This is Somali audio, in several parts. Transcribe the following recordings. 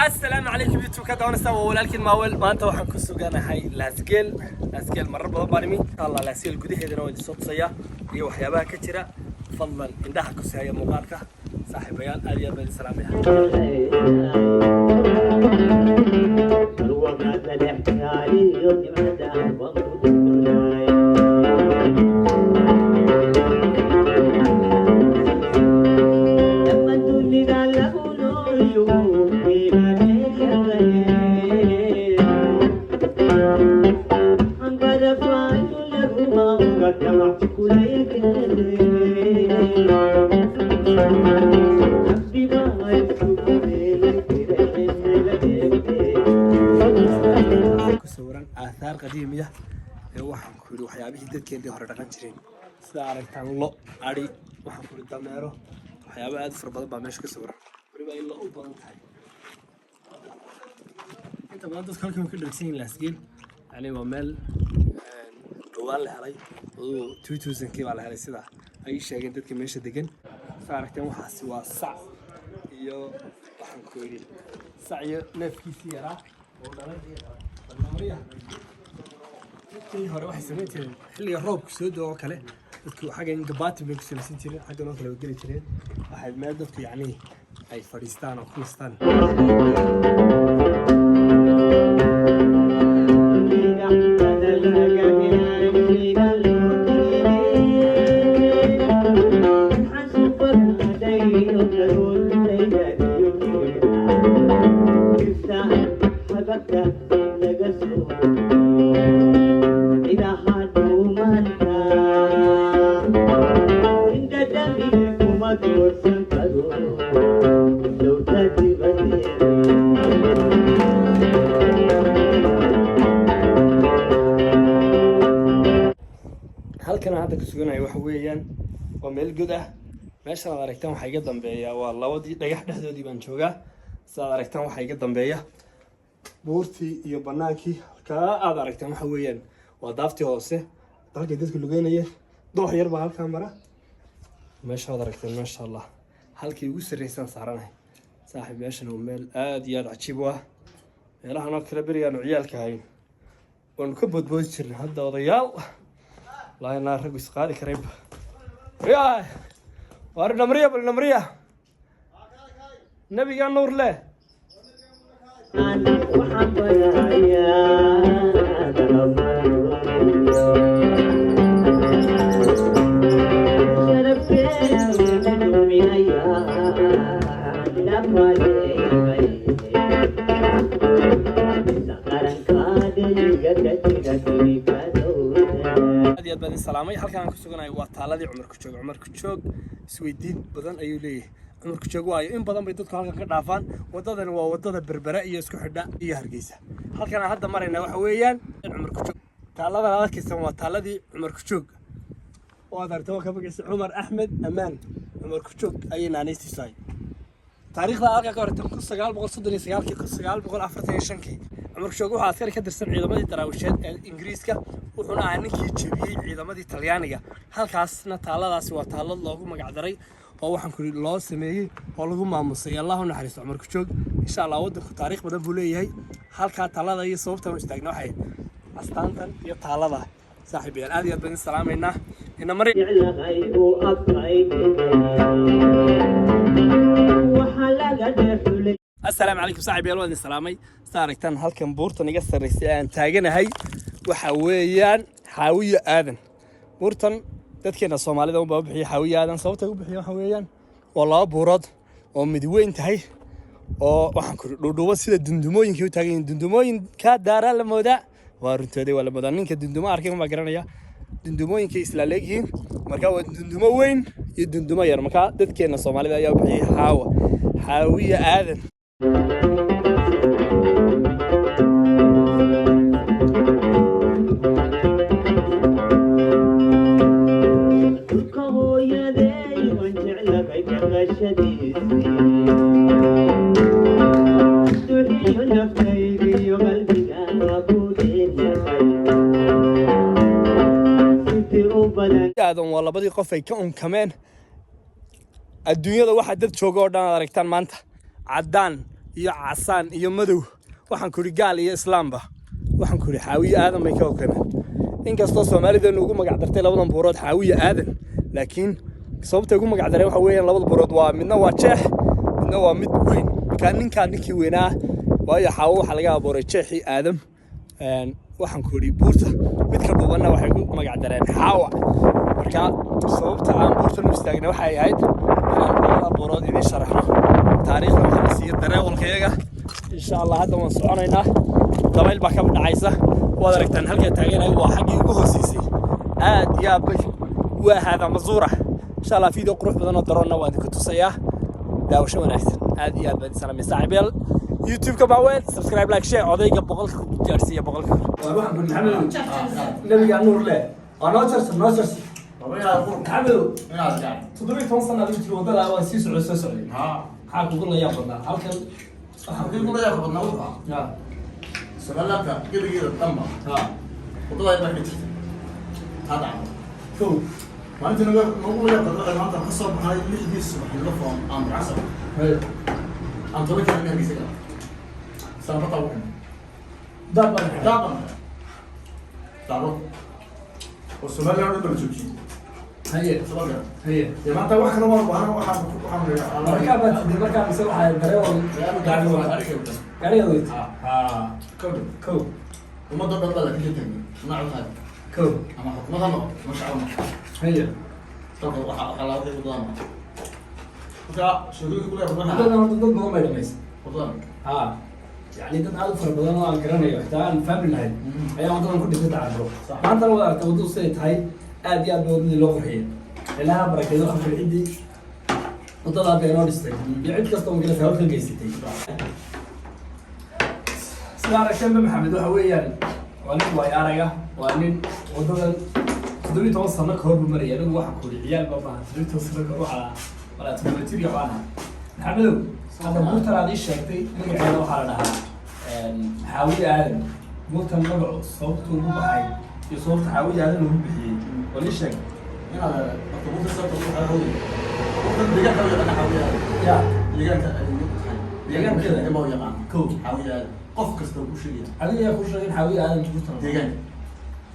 السلام عليكم يوتيوب كدون استوى ولكن ما أنت وحن كسوقنا هاي لاسكيل مرة بضباني الله لاسكيل جودي هذا نوع الصوت صيا هي وحيابها كتيرة فضلا عندها كسية مباركة صاحب بيان أليا بن سلامي آثار قديمة waxaan ku yiri waxyaabihii dadkeenii hore dhaqan jireen sida aragtaan lo ari waxaan ku dameero waxyaabo aad far badan baa meesha ka sawiran waliba in loo badan tahay inta badan dadka halkan ku dhigsan laasgeel yani waa meel dhawaan la helay oo 2000kii baa la helay sida ay sheegeen dadka meesha degan sida aragtaan waxaasi waa sac iyo waxaan ku yiri sac iyo neefkiisii yaraa oo dhalay كي هو واحد سميته حلي الروب سود أو كله تذكر حاجة إن قبات بيكسر سنتين حاجة نوكله وقلي ترين واحد ما تذكر يعني أي فلسطين أو فلسطين halkan hadda ku suganahay waxa weeyaan waa meel god ah meesha aad aragtaan waxa iga dambeeya waa labadii dhagax dhexdoodii baan joogaa sida aad aragtaan waxa iga dambeeya buurtii iyo banaankii halka aad aragtaan waxa weeyaan waa daaftii hoose dalka dadku lugeynaya doox yar baa halka mara meesha aad aragtaan ma sha Allah halkii ugu sarreeysan saaranahay saaxiib meeshan waa meel aad iyo aad cajiib ah meelahan oo kala barigaan ciyaalka hayn waan ka bodboodi jirnay hadda odayaal لا أنا رجس قاري كريب يا وارد نمرية بالنمرية نبي قال نور له aad baan salaamay halkaan ku suganahay waa taaladii Cumar ku joog isweydiin badan ayuu leeyahay Cumar ku joog waayo in badan bay dadku halkan ka dhaafaan wadadan waa wadada berbera iyo isku xidha iyo Hargeysa halkaan hadda marayna waxa weeyaan Cumar ku joog taalada halkiisa waa taaladii Cumar ku joog oo aad aragto ka bagaysa Cumar Ahmed Amaan Cumar ku joog ayayna aanaystiisay taariikhda halka ka hortay 1939 عمر شوقو waxaa askari ka tirsan ciidamadii daraawisheed ee Ingiriiska wuxuuna ahaa ninkii jabiyay ciidamadii Talyaaniga halkaasna taaladaasi waa taalad loogu magac daray oo waxaan ku loo sameeyay oo lagu maamusay Allahu naxariisto Cumar ku joog insha Allah wadanku taariikh badan buu leeyahay halka taalada iyo sababta uu istaagno waxay astaantan iyo taalada saaxiibayaan aad iyo aad baan salaameynaa ina maray السلام عليكم صاحبي يا ولد السلامي صاركتان halkan buurtan iga sareysay aan taaganahay waxa weeyaan xaawiyo aadan buurtan dadkeena Soomaalida u baabixiyo xaawiyo aadan sababta uu bixiyo waxa weeyaan waa laba buurood oo mid weyn tahay oo waxaan ku dhuudhuuba sida dundumooyinkii u taagan dundumooyin ka daara la moodaa waa runtoodii wala badan ninka dundumo arkay ma garanaya dundumooyinkii isla leeyihiin marka waa dundumo weyn iyo dundumo yar marka dadkeena Soomaalida ayaa bixiyay xaawiyo aadan aadam waa labadii qof ay ka unkameen adduunyada waxa dad jooga oo dhan aragtaan maanta caddaan iyo casaan iyo madow waxaan ku gaal iyo islaamba waxaan ku xaawiye aadam ay ka unkameen inkastoo Soomaalidu ugu magac dartay labadan buurood xaawiye aadan laakiin sababta ugu magac daray waxa weeyaan labada buurood waa midna waa jeex midna waa mid weyn ninkaan ninkii weynaa waayo xaawo waxa laga abuuray jeexii aadam waxaan ku buurta mid ka dhuubanna waxay ugu magac dareen xaawa marka sababta aan buurta u istaagna waxay ahayd inaan labada buurood idin sharaxno taariikhda waxa la siiyay dareewalkayaga insha Allah hadda waan soconaynaa dabayl baa ka dhacaysa waad aragtaan halka taageeray waa xaqii ugu hooseysay aad yaa bay waa hada mazuura insha Allah fiideo qurux badan oo daroona waan ku tusayaa daawasho wanaagsan aad iyo aad baan salaamay saaxiibayaal YouTube ka baawad subscribe like share odayga boqolka gaarsiiya boqolka waxaan ku maxamed nabiga nuur leh ana jarsan maxamed tuduri toon sana adii jiro wadada waan sii socday maxaa kugu la yaab badnaa halkan waxaan kugu la yaab badnaa waxa sabalaka gebigeeda dhanba wadada ay baa jirtay hada maalintii nagu la yaab badnaa maanta ka soo baxay lixdiis subaxnimo foon aan casar aan toban kale meelkiisa سنبطة وين؟ دابا والسؤال اللي عندنا بنشوفه هي يا ما انت واحد نمر وانا واحد مركبات دي مركب يسوي حاجه قاعد كو وما ضرب بالك كده تاني نعم هذا كو اما حكمها ما شاء الله هي طب على هذه الضامه شو يقول لك انا ضد ما يلمس يعني dad aad fara badan oo aan garanayo xitaa aan fahmi lahayn ayaa wadadan ku dhigay tacabro maanta wada aragtay wadadu say tahay aad iyo aad wadadii loo qurxiyay ilaaha barakeeyo afar cidii wadada beero dhistay iyo cid kasta oo gala faham ka geysatay sida aragtay maxamed waxa weeyaan waa nin way araga waa nin wadadan 17 sano ka hor mariyay anigu waxa ku ciyaal baba 17 sano ka waxa wala tabletiri waana maxamedow هذا موتر هذه الشرطي اللي على حالنا حاوي آدم موتر نبع صوت وبحي في صوت حاوي آدم وهو بحي وليش شك؟ هذا الطبوع الصوت وبحي حاوي موتر بيجان حاوي أنا حاوي آدم يا بيجان كذا ما هو يمان كو حاوي آدم قف كستو كوشية هذا يا كوشية حاوي آدم موتر بيجان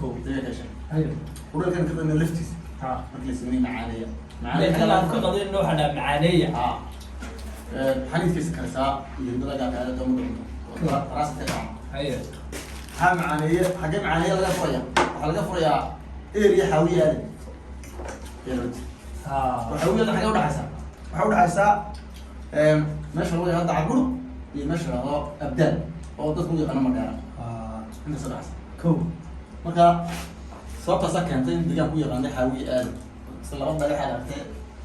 كو بيجان كشة أيوه ولا كان كذا نلفتي مجلس مني معانية كلام كقضية إنه حنا معانية حنيت كيس كرساء يندرج على دوم راس تاعه هي ها معانيه حاجه معانيه لا فريا وحلقه فريا ايريا حاويه يا رد وحاويه حاجه ودحسا waxa u dhaxaysa meesha lagu yaqaan dacaburo iyo meesha lagu abdal oo dadku yaqaan magaala inta sadax ko marka sababta saakantay in digaan ku yaqaan xaawiye aad isla laba dhagax aragtay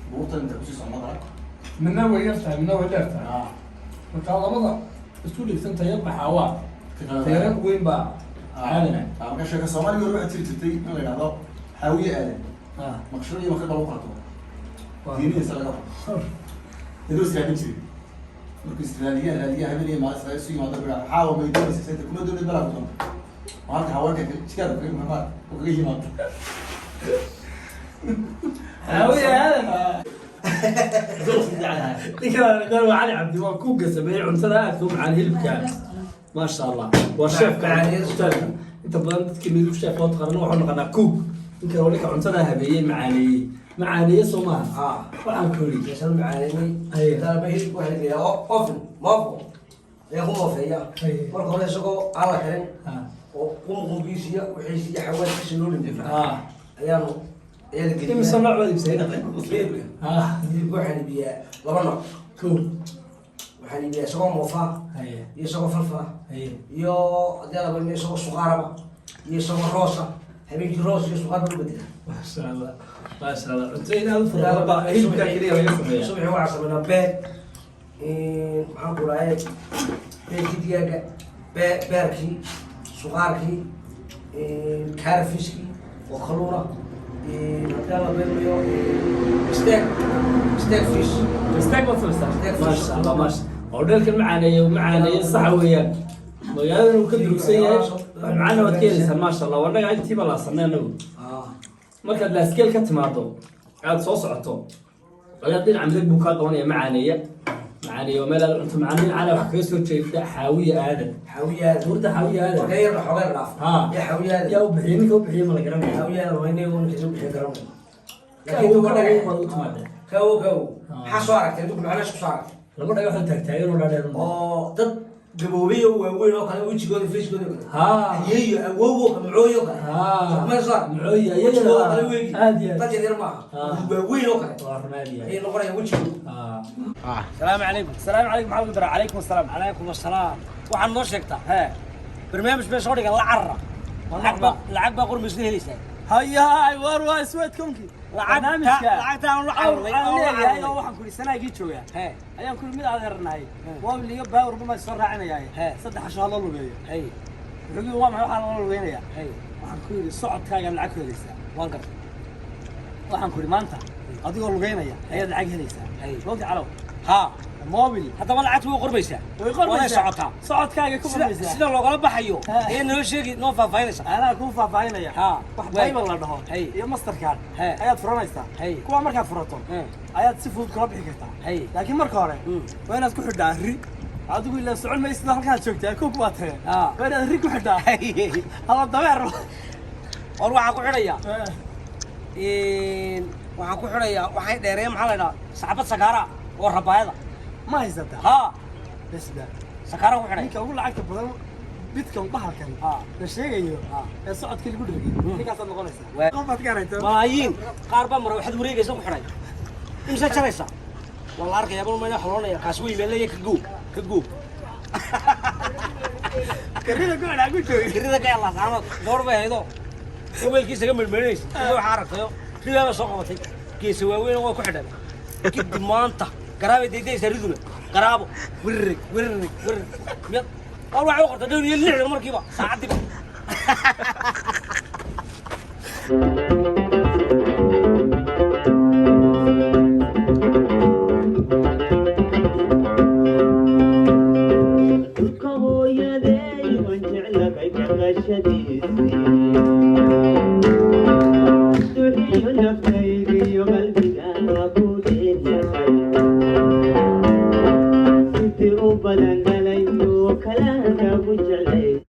buurta inta ku sii socda من نوع يرتاح من نوع يرتاح مطالبة استوديو سنت يبقى حوا تيارك وين بقى عالم ما كانش كصومالي يروح تري ما يلا حاوية عالم مقشوري ما خدوا وقته ديني سلام يدوس يعني شيء مركز استرالية هذه هذه ما سوي ما تبغى حاول ما يدرس سنت كم دول بلادهم ما أنت حاول كذا كذا في ما وكذي ما حاوية عالم قالوا علي عبد الله كوكا سبيع عنتنا ثم عن هيلب كان ما شاء الله والشيف كان انت بدأت تكلم الشيف لو تقارنوا وحنا قلنا كوك يمكن اقول لك عنتنا هبيين معاني صومان وعن كوري عشان معاني ترى بهيلب واحد يا اوفن ما هو يا هو فيا marka hore isagoo ala karin oo qumbiisiya wixii xawaad ka soo lindifaa ayaanu إيه مسمع عودي بسينا وحنا بيا لبنا كو وحنا بيا شغل موفا يشغل فرفا يو ديالا بني يشغل سكاربا يشغل روسا هبيك روس يشغل بالبديل ما شاء الله ما شاء الله زين ألف ربع هي بكاكلية ويسمع صبح وعصر من بيت محمد رايد بيت دياجا باركي سكاركي كارفيسكي وخلورة مثلا بينو ستيك فيش ستيك ما شاء الله ما شاء الله أودلك المعانية صح وياه magaalada uu ka durugsan yahay macna wad keenaysaa ma sha Allah wanaga intii bala sanayno markaad laaskeel ka timaado aad soo socoto ayaad dhinaca midig buu kaa qabanaya macaaniya meel aad cunto macaaniya cala wax kaga soo jeeda xaawiya aadan buurta xaawiya aadan غير حوار راف يا حويان yaa u bixiyay ninka u bixiyay ma la garanaya حويان وين يقول كذا بحجرهم laakiin لكن uu تقول ka لك wada u timaada كو حصارك تقول معلش حصارك laba dhagax oo taagtaagan oo dhaadheer oo dad gaboobiyo waaweyn oo kale wajigooda fiiskooda ha ayeeyo awoowo kamcooyo kale ha ma saar mucooya ayeeyo kale weegi aad iyo dad yar ma waaweyn oo kale waa rumaadiya ay noqonaya wajigooda السلام عليكم السلام عليكم maxaa lagu daraa calaykum asalaam عليكم السلام waxaan noo sheegtaa hee barnaamij baa soo dhigan la carra lacag baa qurmis leeyahay hayaay war waa isweedkonkii lacagta aan la carray oo waxaan kuli sanaagii joogaa hee ayaan kuli mid adeernahay waabil iyo baawr bama soo raacinayaa saddex casho loo lugeeyo hey wuxuu waa maxay waxaan loo lugeynaya hey waxaan ku yiri socodkaaga lacag ku helaysaa waan gar waxaan kuli maanta adigoo lugeynaya ayaad lacag helaysaa hey waqti calow ha mobil haddaba lacagtu way qorbaysaa way qorbaysaa socotaa socodkaaga ku qorbaysaa sida loogala baxayo ee noo sheegi noo faahfaahinaysa anaa ku faahfaahinaya ha wax bayba la dhaho iyo master card ayaad furanaysaa kuwa markaad furato ayaad si fudud kula bixi kartaa laakiin marka hore waa inaad ku xidhaa ri adigu ilaa socon maysid halkaad joogtaa ku waa tahay waa inaad ri ku xidhaa haba dabeer war waxaan ku xidhayaa waxaan ku xidhayaa waxay dheereeyeen maxaa la dhahaa saxabad sakaara oo rabaayada ma haysataa ha bes da sakaara ku xidhay ninka ugu lacagta badan bidkan bahalkan la sheegayo ee socodkii lagu dhigay ninkaasaad noqonaysaa qofaad garayto malaayiin qaar baa mara waxaad wareegaysa ku xidhay imse jaraysa waa la arkayaa bal mayna xoloonaya kaas wey baa leeyahay ka goob karida ku xidhaa ku joogay kirida ka yalla saano door bay haydo weelkiisa ka melmelinaysa waxa aragtayo ridaaba soo qabatay geesa waaweyn oo ku xidhay kadib maanta garaabay deydaysa riduna garaabo wirrig mid war waxay qortay dhow iyo lixdan markiiba saacadiiba hooyaday waan jeclahay dhaqashadiisii